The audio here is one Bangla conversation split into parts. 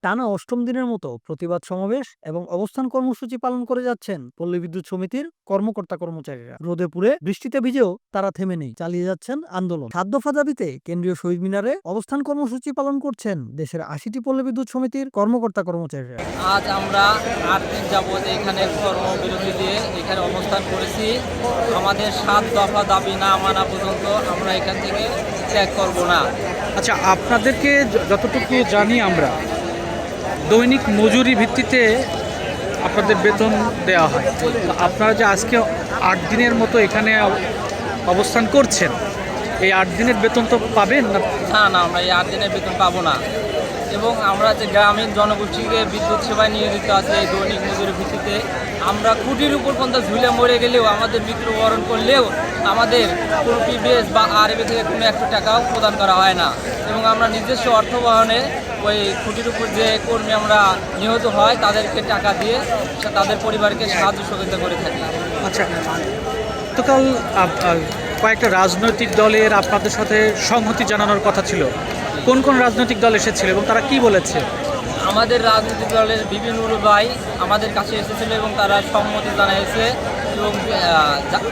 টানা অষ্টম দিনের মতো প্রতিবাদ সমাবেশ এবং অবস্থান কর্মসূচি পালন করে যাচ্ছেন পল্লী বিদ্যুৎ সমিতির কর্মকর্তা কর্মচারীরা। রোদে পুড়ে বৃষ্টিতে ভিজেও তারা থেমে নেই, চালিয়ে যাচ্ছেন আন্দোলন। ৭ দফা দাবিতে কেন্দ্রীয় শহীদ মিনারে অবস্থান কর্মসূচি পালন করছেন দেশের ৮০টি পল্লী বিদ্যুৎ সমিতির কর্মকর্তা কর্মচারীরা। আজ আমরা ৮ দিন যাবৎ এখানে কর্মবিরতি দিয়ে এখানে অবস্থান করেছি। আমাদের ৭ দফা দাবি না মানা পর্যন্ত আমরা এখান থেকে ত্যাগ করব না। আচ্ছা, আপনাদেরকে যতটুকু জানি আমরা, দৈনিক মজুরি ভিত্তিতে আপনাদের বেতন দেওয়া হয়। তো আপনারা যে আজকে ৮ দিনের মতো এখানে অবস্থান করছেন, এই ৮ দিনের বেতন তো পাবেন না? না, আমরা এই ৮ দিনের বেতন পাবো না। এবং আমরা যে গ্রামীণ জনগোষ্ঠীকে বিদ্যুৎ সেবায় নিয়োজিত আছে এই দৈনিক মজুরি ভিত্তিতে, আমরা খুঁটির উপর পর্যন্ত ঝুলে মরে গেলেও, আমাদের মৃত্যুবরণ করলেও আমাদের কোনো পিবিএস বা আরবি থেকে কোনো একটা টাকাও প্রদান করা হয় না। এবং আমরা নিজস্ব অর্থ বহনে ওই খুঁটির উপর যে কর্মী আমরা নিহত হয় তাদেরকে টাকা দিয়ে তাদের পরিবারকে সাহায্য সহযোগিতা করে থাকি। আচ্ছা, গতকাল কয়েকটা রাজনৈতিক দলের আপনাদের সাথে সংহতি জানানোর কথা ছিল। কোন কোন রাজনৈতিক দল এসেছিল এবং তারা কি বলেছে? আমাদের রাজনৈতিক দলের বিভিন্ন ভাই আমাদের কাছে এসেছিল এবং তারা সম্মতি জানিয়েছে এবং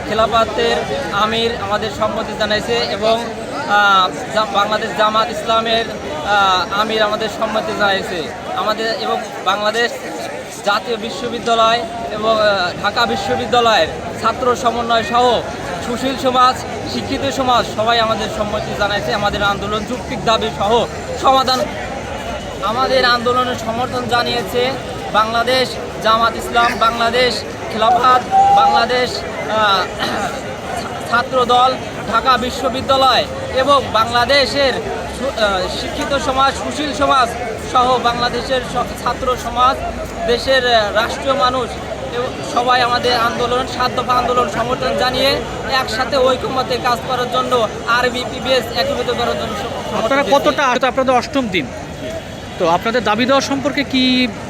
খেলাফতের আমির আমাদের সম্মতি জানিয়েছে এবং বাংলাদেশ জামাত ইসলামের আমির আমাদের সম্মতি জানিয়েছে। আমাদের এবং বাংলাদেশ জাতীয় বিশ্ববিদ্যালয় এবং ঢাকা বিশ্ববিদ্যালয়ের ছাত্র সমন্বয় সহ সুশীল সমাজ, শিক্ষিত সমাজ সবাই আমাদের সম্মতি জানাইছে। আমাদের আন্দোলন যৌক্তিক দাবি সহ সমাধান, আমাদের আন্দোলনের সমর্থন জানিয়েছে বাংলাদেশ জামাত ইসলাম, বাংলাদেশ খেলাফত, বাংলাদেশ ছাত্রদল, ঢাকা বিশ্ববিদ্যালয় এবং বাংলাদেশের শিক্ষিত সমাজ, সুশীল সমাজ সহ বাংলাদেশের ছাত্র সমাজ, দেশের রাষ্ট্রীয় মানুষ সবাই আমাদের আন্দোলন ৭ দফা আন্দোলন সমর্থন জানিয়ে একসাথে ঐকমত্যে কাজ করার জন্য আরবি পিবিএস একীভূত করার জন্য। আপনারা কতটা, আপনাদের অষ্টম দিন, তো আপনাদের দাবি দেওয়া সম্পর্কে কি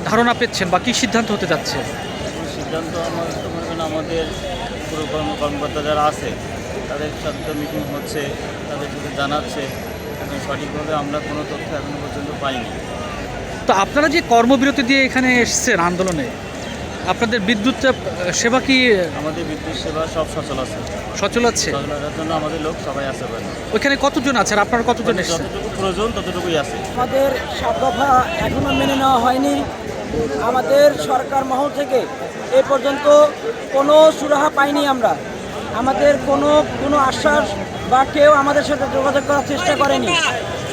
ধারণা পেচ্ছেন বা কি সিদ্ধান্ত হতে যাচ্ছে? সিদ্ধান্ত আমাদের পুরো কর্মকর্তা যারা আছে তাদের সাথে মিটিং হচ্ছে, তাদের সাথে জানাচ্ছে। এখন সঠিকভাবে আমরা কোনো তথ্য এখনো পর্যন্ত পাইনি। তো আপনারা যে কর্মবিরতি দিয়ে এখানে এসেছেন আন্দোলনে, আপনাদের বিদ্যুৎ সেবা কি? আমাদের বিদ্যুৎ সেবা সব সচল আছে। সচল আছে? সচলার জন্য আমাদের লোক সবাই আছে। ওইখানে কতজন আছে আর আপনারা কতজন এসেছেন? যতটুকু প্রয়োজন ততটুকুই আছে। আমাদের ৭ দফা এখনও মেনে নেওয়া হয়নি। আমাদের সরকার মহল থেকে এ পর্যন্ত কোনো সুরাহা পাইনি আমরা। আমাদের কোনো আশ্বাস বা কেউ আমাদের সাথে যোগাযোগ করার চেষ্টা করেনি।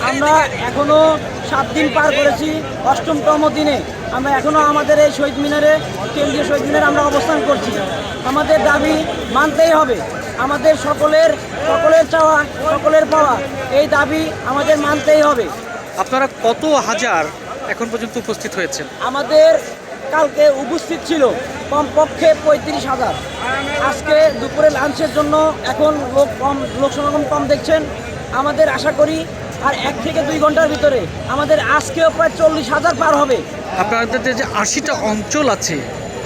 আমরা এখনও ৭ দিন পার করেছি, অষ্টমতম দিনে আমরা এখনও আমাদের এই শহীদ মিনারে, কেন্দ্রীয় শহীদ মিনারে আমরা অবস্থান করছি। আমাদের দাবি মানতেই হবে। আমাদের সকলের চাওয়া, সকলের পাওয়া, এই দাবি আমাদের মানতেই হবে। আপনারা কত হাজার এখন পর্যন্ত উপস্থিত হয়েছেন? আমাদের কালকে উপস্থিত ছিল কমপক্ষে ৩৫,০০০। আজকে দুপুরে লাঞ্চের জন্য এখন লোক সমাগম কম দেখছেন। আমাদের আশা করি আর ১ থেকে ২ ঘন্টার ভিতরে আমাদের আজকেও প্রায় ৪০,০০০ পার হবে। আপনাদের যে ৮০টা অঞ্চল আছে,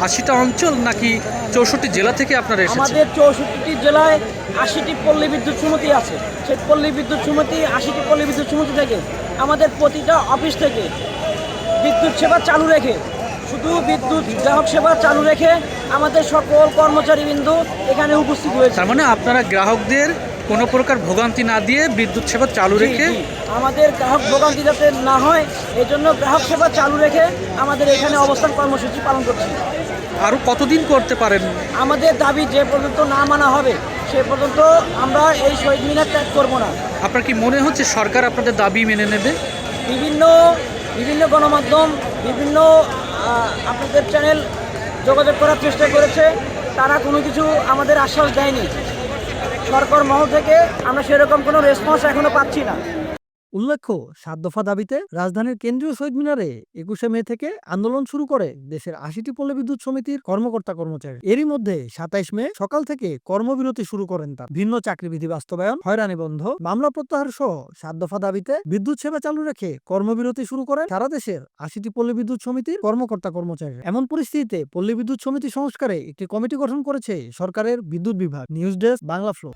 ৮০টা অঞ্চল নাকি ৬৪ জেলা থেকে আপনারা এসেছেন? আমাদের ৬৪টি জেলায় ৮০টি পল্লী বিদ্যুৎ সমিতি আছে। সেই পল্লী বিদ্যুৎ সমিতি, ৮০টি পল্লী বিদ্যুৎ সমিতি থেকে আমাদের প্রতিটা অফিস থেকে বিদ্যুৎ সেবা চালু রেখে, শুধু বিদ্যুৎ গ্রাহক সেবা চালু রেখে আমাদের সকল কর্মচারীবৃন্দ এখানে উপস্থিত হয়েছে। তার মানে আপনারা গ্রাহকদের কোনো প্রকার ভোগান্তি না দিয়ে বিদ্যুৎ সেবা চালু রেখে, আমাদের গ্রাহক ভোগান্তি যাতে না হয় এই জন্য গ্রাহক সেবা চালু রেখে আমাদের এখানে অবস্থান কর্মসূচি পালন করছি। আরও কতদিন করতে পারেন? আমাদের দাবি যে পর্যন্ত না মানা হবে সে পর্যন্ত আমরা এই শহীদ মিনার ত্যাগ করব না। আপনার কি মনে হচ্ছে সরকার আপনাদের দাবি মেনে নেবে? বিভিন্ন গণমাধ্যম, বিভিন্ন আপনাদের চ্যানেল যোগাযোগ করার চেষ্টা করেছে, তারা কোনো কিছু আমাদের আশ্বাস দেয়নি। সরকার মহল থেকে আমরা সেরকম কোনো রেসপন্স এখনো পাচ্ছি না। উল্লেখ্য, ৭ দফা দাবিতে রাজধানীর কেন্দ্রীয় শহীদ মিনারে ২১শে মে থেকে আন্দোলন শুরু করে দেশের ৮০টি পল্লী বিদ্যুৎ সমিতির কর্মকর্তা কর্মচারী। এরই মধ্যে ২৭ মে সকাল থেকে কর্মবিরতি শুরু করেন তারা। ভিন্ন চাকরিবিধি বাস্তবায়ন, হয়রানি বন্ধ, মামলা প্রত্যাহার সহ ৭ দফা দাবিতে বিদ্যুৎ সেবা চালু রেখে কর্মবিরতি শুরু করেন সারা দেশের ৮০টি পল্লী বিদ্যুৎ সমিতির কর্মকর্তা কর্মচারী। এমন পরিস্থিতিতে পল্লী বিদ্যুৎ সমিতি সংস্কারে একটি কমিটি গঠন করেছে সরকারের বিদ্যুৎ বিভাগ। News desk, Bangla flow.